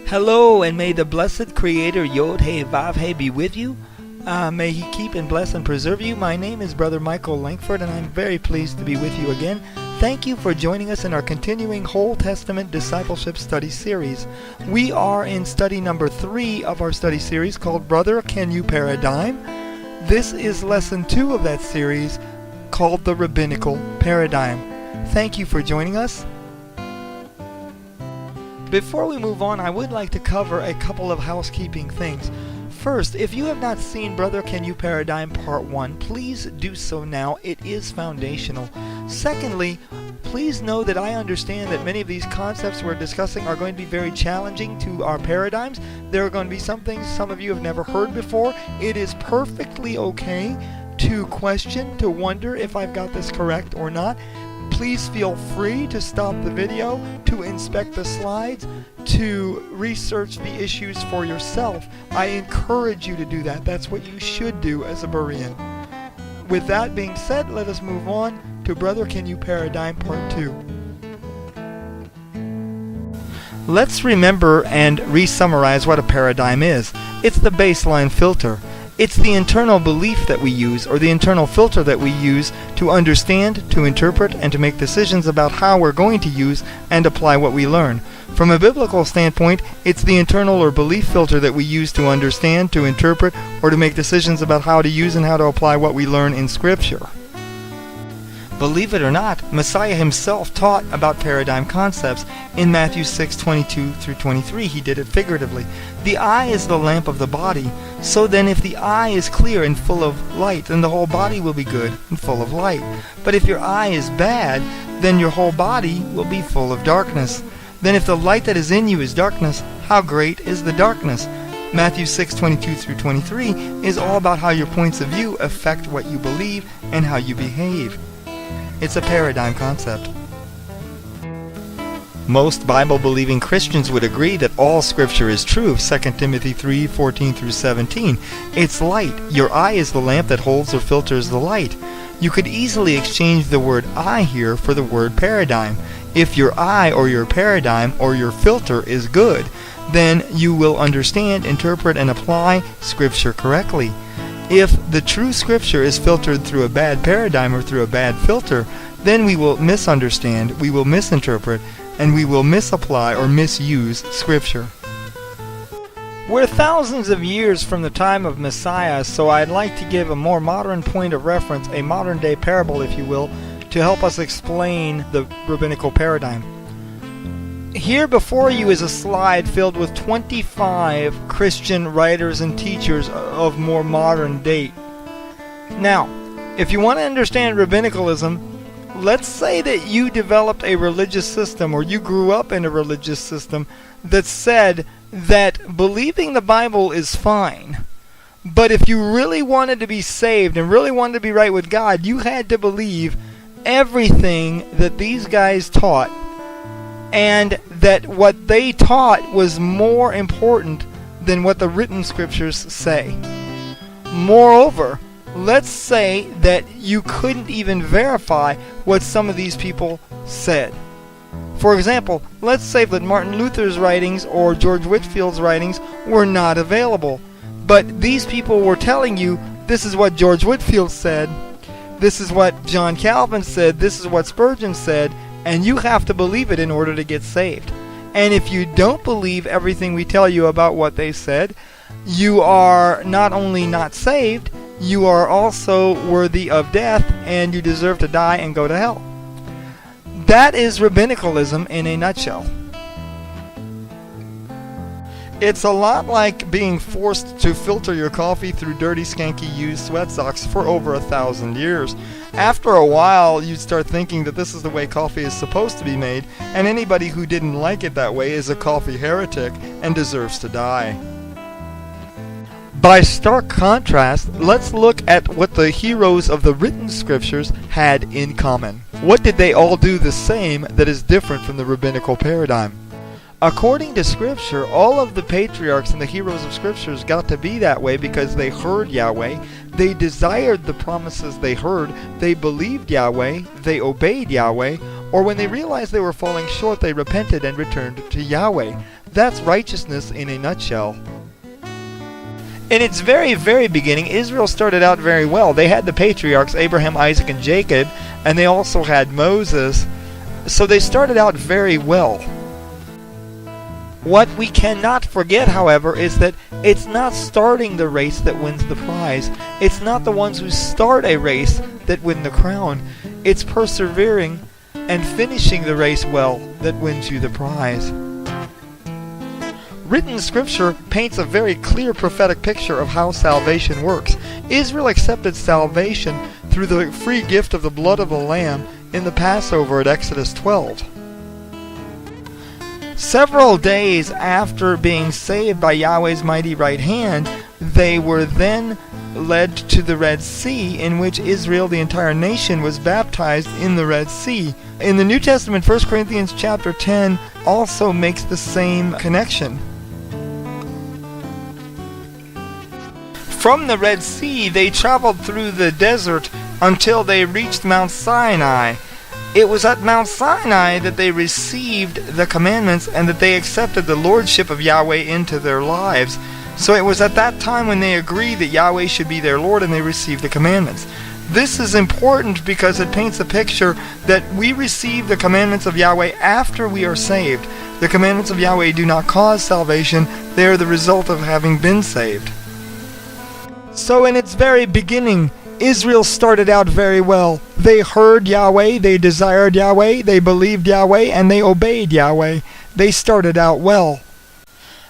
Hello, and may the blessed Creator Yod He Vav He be with you. May He keep and bless and preserve you. My name is Brother Michael Langford, and I'm very pleased to be with you again. Thank you for joining us in our continuing Old Testament Discipleship Study Series. We are in study number 3 of our study series called Brother, Can You Paradigm? This is lesson 2 of that series called the Rabbinical Paradigm. Thank you for joining us. Before we move on, I would like to cover a couple of housekeeping things. First, if you have not seen Brother, Can You Paradigm Part 1, please do so now. It is foundational. Secondly, please know that I understand that many of these concepts we're discussing are going to be very challenging to our paradigms. There are going to be some things some of you have never heard before. It is perfectly okay to question, to wonder if I've got this correct or not. Please feel free to stop the video, to inspect the slides, to research the issues for yourself. I encourage you to do that. That's what you should do as a Berean. With that being said, let us move on to Brother, Can You Paradigm Part 2. Let's remember and re-summarize what a paradigm is. It's the baseline filter. It's the internal belief that we use, or the internal filter that we use to understand, to interpret, and to make decisions about how we're going to use and apply what we learn. From a biblical standpoint, it's the internal or belief filter that we use to understand, to interpret, or to make decisions about how to use and how to apply what we learn in Scripture. Believe it or not, Messiah himself taught about paradigm concepts. In Matthew 6:22 through 23, he did it figuratively. The eye is the lamp of the body. So then if the eye is clear and full of light, then the whole body will be good and full of light. But if your eye is bad, then your whole body will be full of darkness. Then if the light that is in you is darkness, how great is the darkness? Matthew 6:22 through 23 is all about how your points of view affect what you believe and how you behave. It's a paradigm concept. Most Bible-believing Christians would agree that all Scripture is true. 2 Timothy 3:14 through 17. It's light. Your eye is the lamp that holds or filters the light. You could easily exchange the word eye here for the word paradigm. If your eye or your paradigm or your filter is good, then you will understand, interpret, and apply Scripture correctly. If the true Scripture is filtered through a bad paradigm or through a bad filter, then we will misunderstand, we will misinterpret, and we will misapply or misuse Scripture. We're thousands of years from the time of Messiah, so I'd like to give a more modern point of reference, a modern-day parable, if you will, to help us explain the rabbinical paradigm. Here before you is a slide filled with 25 Christian writers and teachers of more modern date. Now, if you want to understand rabbinicalism, let's say that you developed a religious system, or you grew up in a religious system that said that believing the Bible is fine, but if you really wanted to be saved and really wanted to be right with God, you had to believe everything that these guys taught, and that what they taught was more important than what the written Scriptures say. Moreover, let's say that you couldn't even verify what some of these people said. For example, let's say that Martin Luther's writings or George Whitefield's writings were not available, but these people were telling you, this is what George Whitefield said, this is what John Calvin said, this is what Spurgeon said, and you have to believe it in order to get saved. And if you don't believe everything we tell you about what they said, you are not only not saved, you are also worthy of death, and you deserve to die and go to hell. That is rabbinicalism in a nutshell. It's a lot like being forced to filter your coffee through dirty, skanky, used sweat socks for over 1,000 years. After a while, you'd start thinking that this is the way coffee is supposed to be made, and anybody who didn't like it that way is a coffee heretic and deserves to die. By stark contrast, let's look at what the heroes of the written scriptures had in common. What did they all do the same that is different from the rabbinical paradigm? According to Scripture, all of the patriarchs and the heroes of Scriptures got to be that way because they heard Yahweh, they desired the promises they heard, they believed Yahweh, they obeyed Yahweh, or when they realized they were falling short, they repented and returned to Yahweh. That's righteousness in a nutshell. In its very, very beginning, Israel started out very well. They had the patriarchs, Abraham, Isaac, and Jacob, and they also had Moses, so they started out very well. What we cannot forget, however, is that it's not starting the race that wins the prize. It's not the ones who start a race that win the crown. It's persevering and finishing the race well that wins you the prize. Written scripture paints a very clear prophetic picture of how salvation works. Israel accepted salvation through the free gift of the blood of the Lamb in the Passover at Exodus 12. Several days after being saved by Yahweh's mighty right hand, they were then led to the Red Sea, in which Israel, the entire nation, was baptized in the Red Sea. In the New Testament, 1 Corinthians chapter 10 also makes the same connection. From the Red Sea, they traveled through the desert until they reached Mount Sinai. It was at Mount Sinai that they received the commandments and that they accepted the lordship of Yahweh into their lives. So it was at that time when they agreed that Yahweh should be their Lord and they received the commandments. This is important because it paints a picture that we receive the commandments of Yahweh after we are saved. The commandments of Yahweh do not cause salvation, they are the result of having been saved. So in its very beginning, Israel started out very well. They heard Yahweh, they desired Yahweh, they believed Yahweh, and they obeyed Yahweh. They started out well.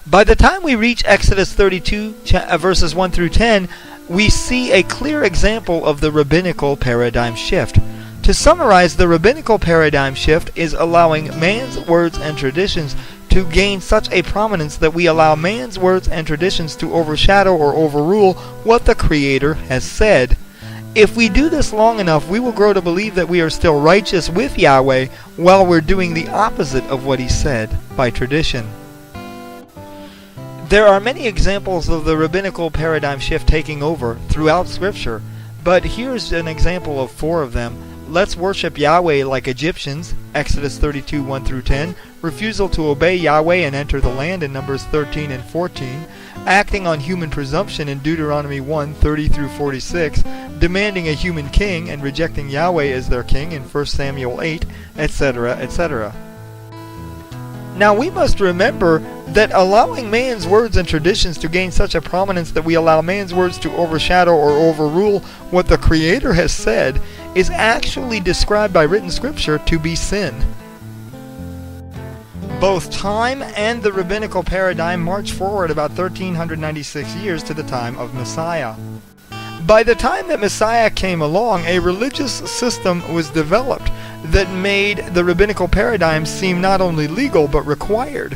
By the time we reach Exodus 32, verses 1 through 10, we see a clear example of the rabbinical paradigm shift. To summarize, the rabbinical paradigm shift is allowing man's words and traditions to gain such a prominence that we allow man's words and traditions to overshadow or overrule what the Creator has said. If we do this long enough, we will grow to believe that we are still righteous with Yahweh while we're doing the opposite of what He said by tradition. There are many examples of the rabbinical paradigm shift taking over throughout Scripture, but here's an example of 4 of them. Let's worship Yahweh like Egyptians, Exodus 32, 1 through 10. Refusal to obey Yahweh and enter the land in Numbers 13 and 14. Acting on human presumption in Deuteronomy 1, 30 through 46. Demanding a human king and rejecting Yahweh as their king in 1 Samuel 8, etc., etc. Now we must remember that allowing man's words and traditions to gain such a prominence that we allow man's words to overshadow or overrule what the Creator has said is actually described by written scripture to be sin. Both time and the rabbinical paradigm march forward about 1396 years to the time of Messiah. By the time that Messiah came along, a religious system was developed that made the rabbinical paradigm seem not only legal but required.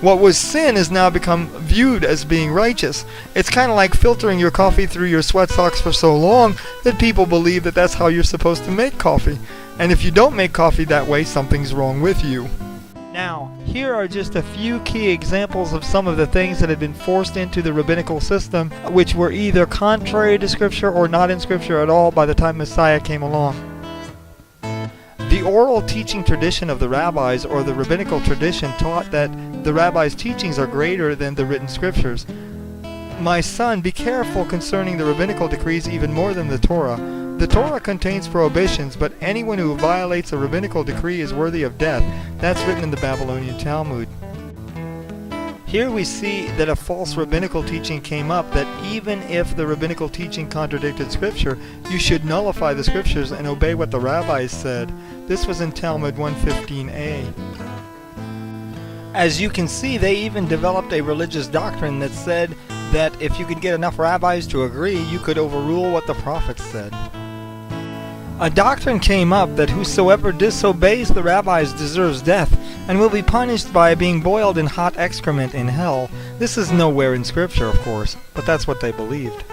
What was sin has now become viewed as being righteous. It's kind of like filtering your coffee through your sweat socks for so long that people believe that that's how you're supposed to make coffee. And if you don't make coffee that way, something's wrong with you. Now, here are just a few key examples of some of the things that had been forced into the rabbinical system, which were either contrary to Scripture or not in Scripture at all by the time Messiah came along. The oral teaching tradition of the rabbis, or the rabbinical tradition, taught that the rabbis' teachings are greater than the written Scriptures. My son, be careful concerning the rabbinical decrees even more than the Torah. The Torah contains prohibitions, but anyone who violates a rabbinical decree is worthy of death. That's written in the Babylonian Talmud. Here we see that a false rabbinical teaching came up that even if the rabbinical teaching contradicted Scripture, you should nullify the Scriptures and obey what the rabbis said. This was in Talmud 115a. As you can see, they even developed a religious doctrine that said that if you could get enough rabbis to agree, you could overrule what the prophets said. A doctrine came up that whosoever disobeys the rabbis deserves death and will be punished by being boiled in hot excrement in hell. This is nowhere in Scripture, of course, but that's what they believed.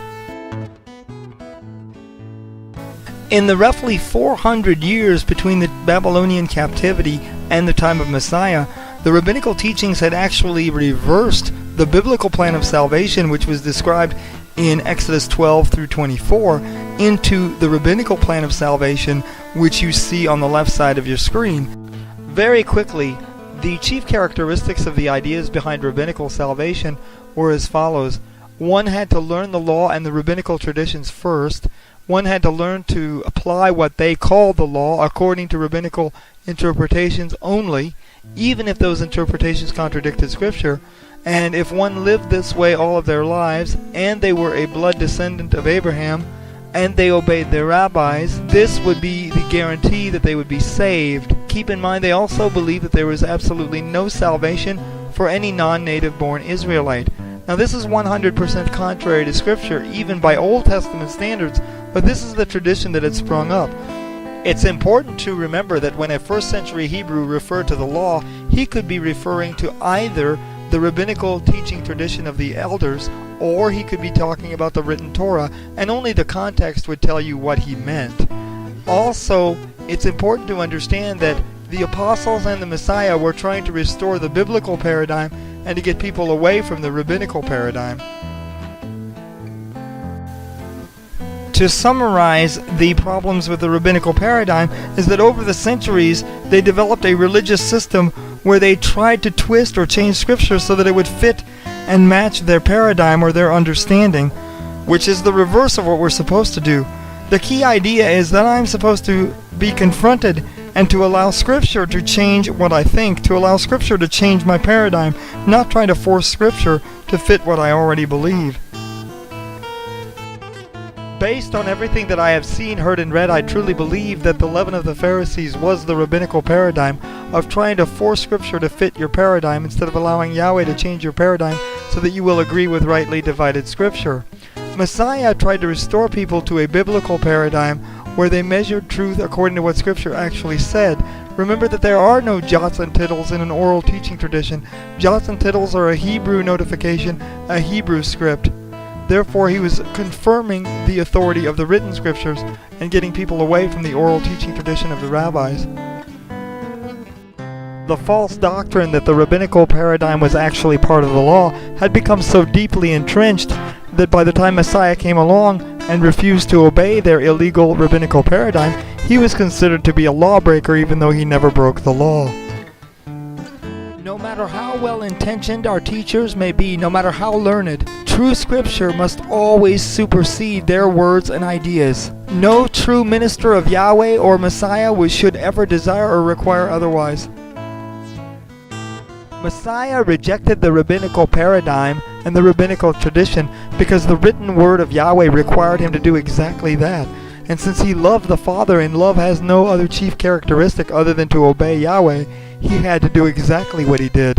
In the roughly 400 years between the Babylonian captivity and the time of Messiah, the rabbinical teachings had actually reversed the biblical plan of salvation, which was described in Exodus 12 through 24, into the rabbinical plan of salvation, which you see on the left side of your screen. Very quickly, the chief characteristics of the ideas behind rabbinical salvation were as follows. One had to learn the law and the rabbinical traditions first. One had to learn to apply what they called the law according to rabbinical interpretations only, even if those interpretations contradicted Scripture. And if one lived this way all of their lives, and they were a blood descendant of Abraham, and they obeyed their rabbis, this would be the guarantee that they would be saved. Keep in mind, they also believed that there was absolutely no salvation for any non-native born Israelite. Now this is 100% contrary to Scripture, even by Old Testament standards, but this is the tradition that had sprung up. It's important to remember that when a first century Hebrew referred to the law, he could be referring to either the rabbinical teaching tradition of the elders, or he could be talking about the written Torah, and only the context would tell you what he meant. Also, it's important to understand that the apostles and the Messiah were trying to restore the biblical paradigm and to get people away from the rabbinical paradigm. To summarize the problems with the rabbinical paradigm is that over the centuries they developed a religious system where they tried to twist or change Scripture so that it would fit and match their paradigm or their understanding, which is the reverse of what we're supposed to do. The key idea is that I'm supposed to be confronted and to allow Scripture to change what I think, to allow Scripture to change my paradigm, not trying to force Scripture to fit what I already believe. Based on everything that I have seen, heard, and read, I truly believe that the leaven of the Pharisees was the rabbinical paradigm of trying to force Scripture to fit your paradigm instead of allowing Yahweh to change your paradigm so that you will agree with rightly divided Scripture. Messiah tried to restore people to a biblical paradigm where they measured truth according to what Scripture actually said. Remember that there are no jots and tittles in an oral teaching tradition. Jots and tittles are a Hebrew notification, a Hebrew script. Therefore, he was confirming the authority of the written Scriptures and getting people away from the oral teaching tradition of the rabbis. The false doctrine that the rabbinical paradigm was actually part of the law had become so deeply entrenched that by the time Messiah came along and refused to obey their illegal rabbinical paradigm, he was considered to be a lawbreaker even though he never broke the law. No matter how well-intentioned our teachers may be, no matter how learned, true Scripture must always supersede their words and ideas. No true minister of Yahweh or Messiah should ever desire or require otherwise. Messiah rejected the rabbinical paradigm and the rabbinical tradition because the written word of Yahweh required him to do exactly that. And since he loved the Father and love has no other chief characteristic other than to obey Yahweh, he had to do exactly what he did.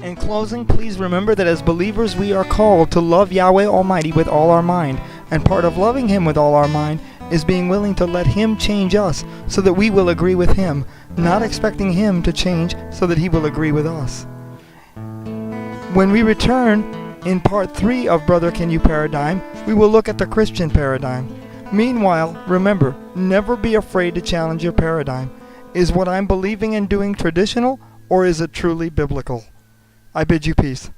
In closing, please remember that as believers we are called to love Yahweh Almighty with all our mind, and part of loving Him with all our mind is being willing to let Him change us so that we will agree with Him, not expecting Him to change so that He will agree with us. When we return in part 3 of Brother Can You Paradigm, we will look at the Christian paradigm. Meanwhile, remember, never be afraid to challenge your paradigm. Is what I'm believing and doing traditional, or is it truly biblical? I bid you peace.